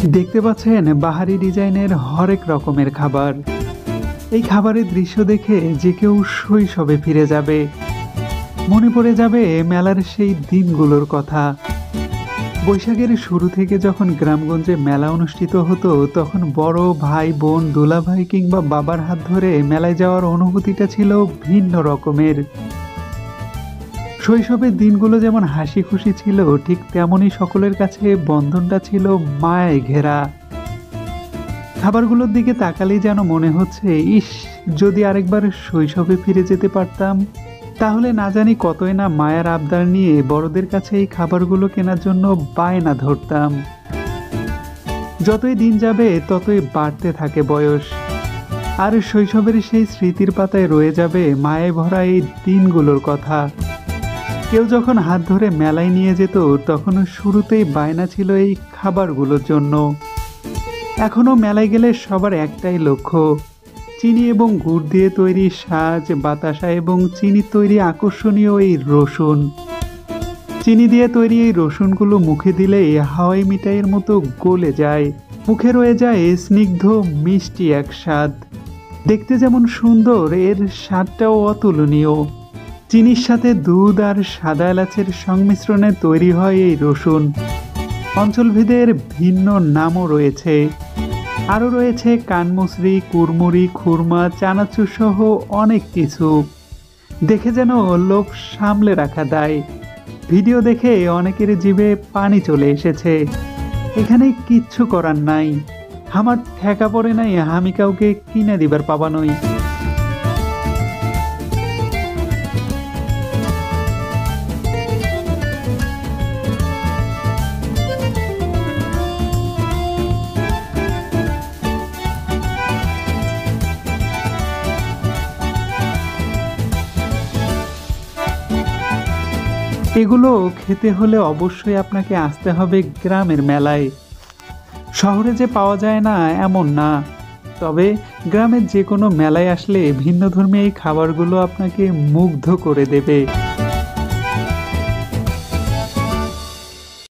দেখতে পাচ্ছেন বাহারি ডিজাইনের হরেক রকমের খাবার। এই খাবারের দৃশ্য দেখে যে কেউ শৈশবে ফিরে যাবে, মনে পড়ে যাবে মেলার সেই দিনগুলোর কথা। বৈশাখের শুরু থেকে যখন গ্রামগঞ্জে মেলা অনুষ্ঠিত হতো, তখন বড় ভাই বোন দুলাভাই কিংবা বাবার হাত ধরে মেলায় যাওয়ার অনুভূতিটা ছিল ভিন্ন রকমের। শৈশবের দিনগুলো যেমন হাসি খুশি ছিল, ঠিক তেমনই সকলের কাছে বন্ধনটা ছিল মায়ায় ঘেরা। খাবারগুলোর দিকে তাকালেই যেন মনে হচ্ছে, ইস, যদি আরেকবার শৈশবে ফিরে যেতে পারতাম, তাহলে না জানি কতই না মায়ের আবদার নিয়ে বড়দের কাছে এই খাবারগুলো কেনার জন্য বায়না ধরতাম। যতই দিন যাবে ততই বাড়তে থাকে বয়স, আর শৈশবের সেই স্মৃতির পাতায় রয়ে যাবে মায়ে ভরা এই দিনগুলোর কথা। কেউ যখন হাত ধরে মেলায় নিয়ে যেত, তখন শুরুতেই বায়না ছিল এই খাবারগুলোর জন্য। এখনো মেলায় গেলে সবার একটাই লক্ষ্য, চিনি এবং গুড় দিয়ে তৈরি সাজ, বাতাসা এবং চিনি তৈরি আকর্ষণীয় এই রসুন। চিনি দিয়ে তৈরি এই রসুনগুলো মুখে দিলেই হাওয়াই মিঠাইয়ের মতো গলে যায়, মুখে রয়ে যায় স্নিগ্ধ মিষ্টি এক স্বাদ। দেখতে যেমন সুন্দর, এর স্বাদটাও অতুলনীয়। চিনির সাথে দুধ আর সাদা এলাচের সংমিশ্রণে তৈরি হয় এই রসুন। অঞ্চলভেদের ভিন্ন নামও রয়েছে। আরও রয়েছে কানমুচড়ি, কুড়মুড়ি, খুরমা, চানাচুর সহ অনেক কিছু। দেখে যেন লোভ সামলে রাখা দায়। ভিডিও দেখে অনেকের জিভে পানি চলে এসেছে। এখানে কিচ্ছু করার নাই, আমার ঠেকা পড়ে নাই, আমি কাউকে কিনে দিবার পাবা নই। এগুলো খেতে হলে অবশ্যই আপনাকে আসতে হবে গ্রামের মেলায়। শহরে যে পাওয়া যায় না এমন না, তবে গ্রামের যে কোনো মেলায় আসলে ভিন্নধর্মী এই খাবারগুলো আপনাকে মুগ্ধ করে দেবে।